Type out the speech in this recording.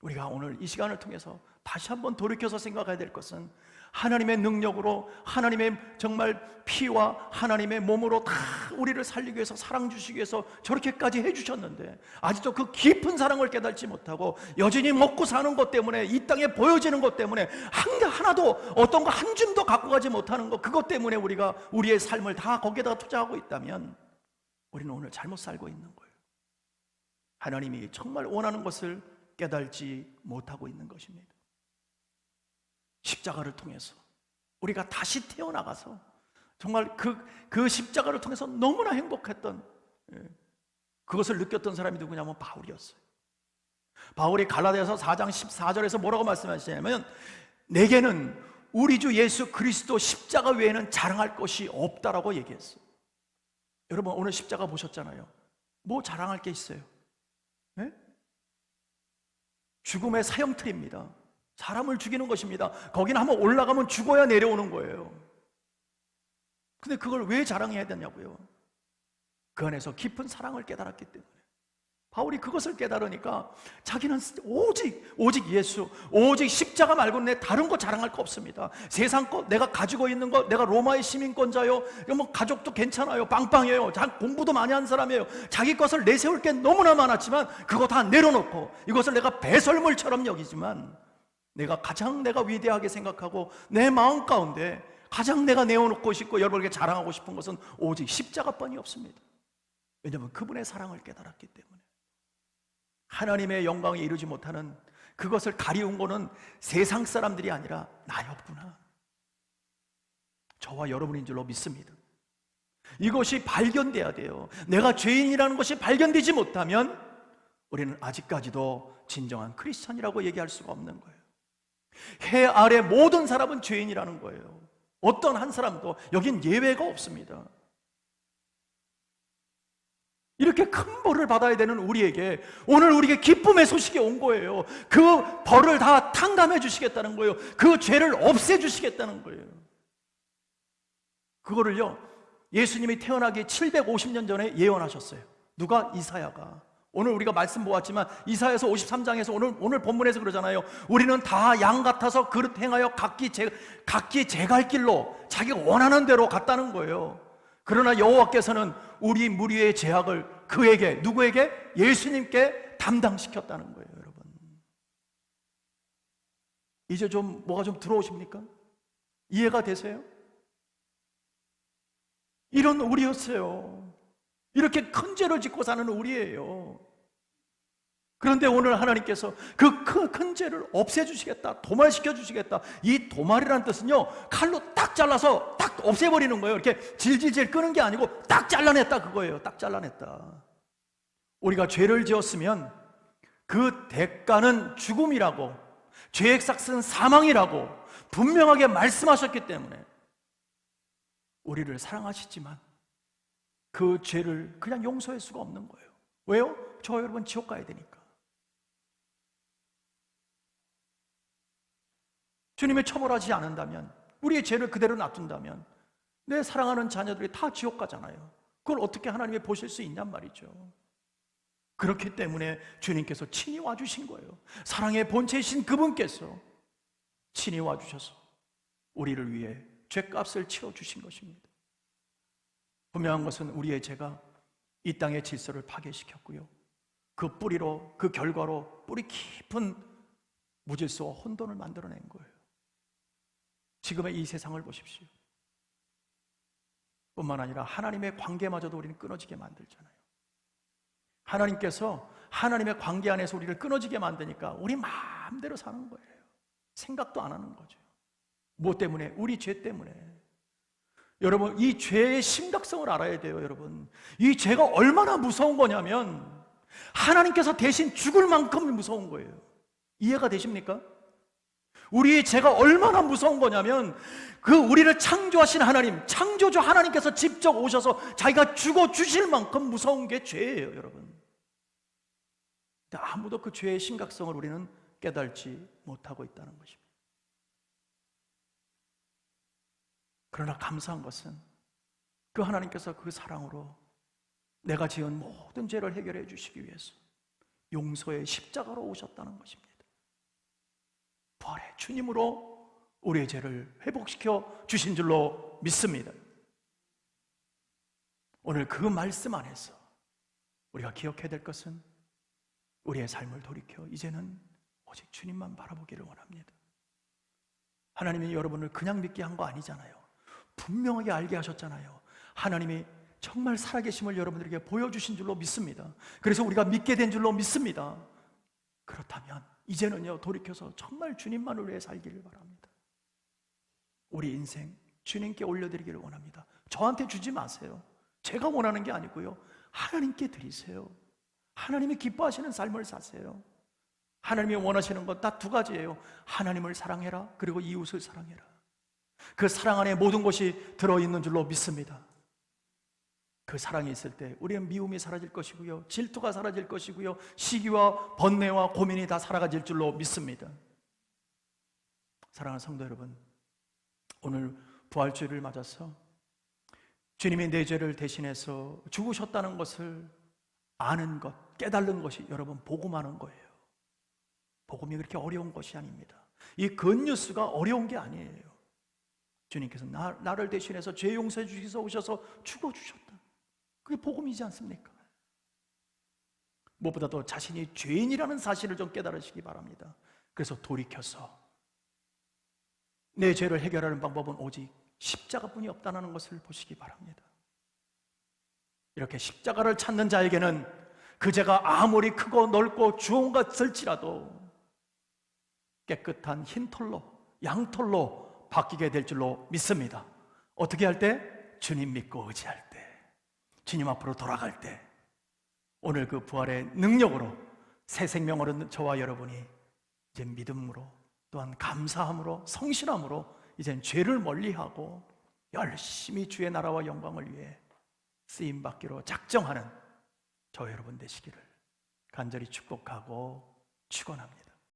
우리가 오늘 이 시간을 통해서 다시 한번 돌이켜서 생각해야 될 것은 하나님의 능력으로, 하나님의 정말 피와 하나님의 몸으로 다 우리를 살리기 위해서, 사랑 주시기 위해서 저렇게까지 해주셨는데 아직도 그 깊은 사랑을 깨닫지 못하고 여전히 먹고 사는 것 때문에, 이 땅에 보여지는 것 때문에 하나도 어떤 거 한 줌도 갖고 가지 못하는 것, 그것 때문에 우리가 우리의 삶을 다 거기에다가 투자하고 있다면 우리는 오늘 잘못 살고 있는 거예요. 하나님이 정말 원하는 것을 깨달지 못하고 있는 것입니다. 십자가를 통해서 우리가 다시 태어나가서 정말 그 십자가를 통해서 너무나 행복했던, 그것을 느꼈던 사람이 누구냐면 바울이었어요. 바울이 갈라디아서 4장 14절에서 뭐라고 말씀하시냐면, 내게는 우리 주 예수 그리스도 십자가 외에는 자랑할 것이 없다라고 얘기했어요. 여러분 오늘 십자가 보셨잖아요. 뭐 자랑할 게 있어요? 네? 죽음의 사형틀입니다. 사람을 죽이는 것입니다. 거기는 한번 올라가면 죽어야 내려오는 거예요. 근데 그걸 왜 자랑해야 되냐고요? 그 안에서 깊은 사랑을 깨달았기 때문에. 바울이 그것을 깨달으니까 자기는 오직 예수, 오직 십자가 말고는 내 다른 거 자랑할 거 없습니다. 세상 거, 내가 가지고 있는 거, 내가 로마의 시민권자요, 뭐 가족도 괜찮아요, 빵빵해요, 공부도 많이 한 사람이에요. 자기 것을 내세울 게 너무나 많았지만 그거 다 내려놓고 이것을 내가 배설물처럼 여기지만, 내가 가장 내가 위대하게 생각하고 내 마음 가운데 가장 내가 내어놓고 싶고 여러분에게 자랑하고 싶은 것은 오직 십자가뿐이 없습니다. 왜냐하면 그분의 사랑을 깨달았기 때문에. 하나님의 영광에 이르지 못하는 그것을 가리운 거는 세상 사람들이 아니라 나였구나, 저와 여러분인 줄로 믿습니다. 이것이 발견돼야 돼요. 내가 죄인이라는 것이 발견되지 못하면 우리는 아직까지도 진정한 크리스찬이라고 얘기할 수가 없는 거예요. 해 아래 모든 사람은 죄인이라는 거예요. 어떤 한 사람도, 여긴 예외가 없습니다. 이렇게 큰 벌을 받아야 되는 우리에게 오늘 우리에게 기쁨의 소식이 온 거예요. 그 벌을 다 탕감해 주시겠다는 거예요. 그 죄를 없애 주시겠다는 거예요. 그거를요, 예수님이 태어나기 750년 전에 예언하셨어요. 누가? 이사야가. 오늘 우리가 말씀 보았지만 이사야서 53장에서 오늘 본문에서 그러잖아요. 우리는 다 양 같아서 그릇 행하여 각기 제 갈 길로 자기가 원하는 대로 갔다는 거예요. 그러나 여호와께서는 우리 무리의 죄악을 그에게, 누구에게? 예수님께 담당시켰다는 거예요. 여러분, 이제 좀 뭐가 좀 들어오십니까? 이해가 되세요? 이런 우리였어요. 이렇게 큰 죄를 짓고 사는 우리예요. 그런데 오늘 하나님께서 그 큰 죄를 없애주시겠다, 도말시켜 주시겠다. 이 도말이라는 뜻은요, 칼로 딱 잘라서 딱 없애버리는 거예요. 이렇게 질질질 끄는 게 아니고 딱 잘라냈다, 그거예요. 딱 잘라냈다. 우리가 죄를 지었으면 그 대가는 죽음이라고, 죄의 삭은 사망이라고 분명하게 말씀하셨기 때문에 우리를 사랑하시지만 그 죄를 그냥 용서할 수가 없는 거예요. 왜요? 저 여러분 지옥 가야 되니까. 주님이 처벌하지 않는다면, 우리의 죄를 그대로 놔둔다면 내 사랑하는 자녀들이 다 지옥 가잖아요. 그걸 어떻게 하나님이 보실 수 있냔 말이죠. 그렇기 때문에 주님께서 친히 와주신 거예요. 사랑의 본체이신 그분께서 친히 와주셔서 우리를 위해 죄값을 치러주신 것입니다. 분명한 것은 우리의 죄가 이 땅의 질서를 파괴시켰고요, 그 뿌리로, 그 결과로 뿌리 깊은 무질서와 혼돈을 만들어낸 거예요. 지금의 이 세상을 보십시오. 뿐만 아니라 하나님의 관계마저도 우리는 끊어지게 만들잖아요. 하나님께서 하나님의 관계 안에서 우리를 끊어지게 만드니까 우리 마음대로 사는 거예요. 생각도 안 하는 거죠. 무엇 때문에? 우리 죄 때문에. 여러분, 이 죄의 심각성을 알아야 돼요. 여러분, 이 죄가 얼마나 무서운 거냐면 하나님께서 대신 죽을 만큼 무서운 거예요. 이해가 되십니까? 우리의 죄가 얼마나 무서운 거냐면 그 우리를 창조하신 하나님, 창조주 하나님께서 직접 오셔서 자기가 죽어 주실 만큼 무서운 게 죄예요. 여러분, 근데 아무도 그 죄의 심각성을 우리는 깨달지 못하고 있다는 것입니다. 그러나 감사한 것은 그 하나님께서 그 사랑으로 내가 지은 모든 죄를 해결해 주시기 위해서 용서의 십자가로 오셨다는 것입니다. 부활의 주님으로 우리의 죄를 회복시켜 주신 줄로 믿습니다. 오늘 그 말씀 안에서 우리가 기억해야 될 것은 우리의 삶을 돌이켜 이제는 오직 주님만 바라보기를 원합니다. 하나님이 여러분을 그냥 믿게 한 거 아니잖아요. 분명하게 알게 하셨잖아요. 하나님이 정말 살아계심을 여러분들에게 보여주신 줄로 믿습니다. 그래서 우리가 믿게 된 줄로 믿습니다. 그렇다면 이제는요, 돌이켜서 정말 주님만을 위해 살기를 바랍니다. 우리 인생 주님께 올려드리기를 원합니다. 저한테 주지 마세요. 제가 원하는 게 아니고요, 하나님께 드리세요. 하나님이 기뻐하시는 삶을 사세요. 하나님이 원하시는 것 딱 두 가지예요. 하나님을 사랑해라, 그리고 이웃을 사랑해라. 그 사랑 안에 모든 것이 들어있는 줄로 믿습니다. 그 사랑이 있을 때 우리의 미움이 사라질 것이고요, 질투가 사라질 것이고요, 시기와 번뇌와 고민이 다 사라질 줄로 믿습니다. 사랑하는 성도 여러분, 오늘 부활주일을 맞아서 주님이 내 죄를 대신해서 죽으셨다는 것을 아는 것, 깨달는 것이 여러분 복음하는 거예요. 복음이 그렇게 어려운 것이 아닙니다. 이 굿뉴스가 어려운 게 아니에요. 주님께서 나를 대신해서 죄 용서해 주시기 위해서 오셔서 죽어주셨다. 그게 복음이지 않습니까? 무엇보다도 자신이 죄인이라는 사실을 좀 깨달으시기 바랍니다. 그래서 돌이켜서 내 죄를 해결하는 방법은 오직 십자가뿐이 없다는 것을 보시기 바랍니다. 이렇게 십자가를 찾는 자에게는 그 죄가 아무리 크고 넓고 주홍 같을지라도 깨끗한 흰 털로, 양털로 바뀌게 될 줄로 믿습니다. 어떻게 할 때? 주님 믿고 의지할 때, 주님 앞으로 돌아갈 때, 오늘 그 부활의 능력으로 새 생명을 얻는 저와 여러분이 이제 믿음으로, 또한 감사함으로, 성실함으로 이젠 죄를 멀리하고 열심히 주의 나라와 영광을 위해 쓰임받기로 작정하는 저와 여러분 되시기를 간절히 축복하고 축원합니다.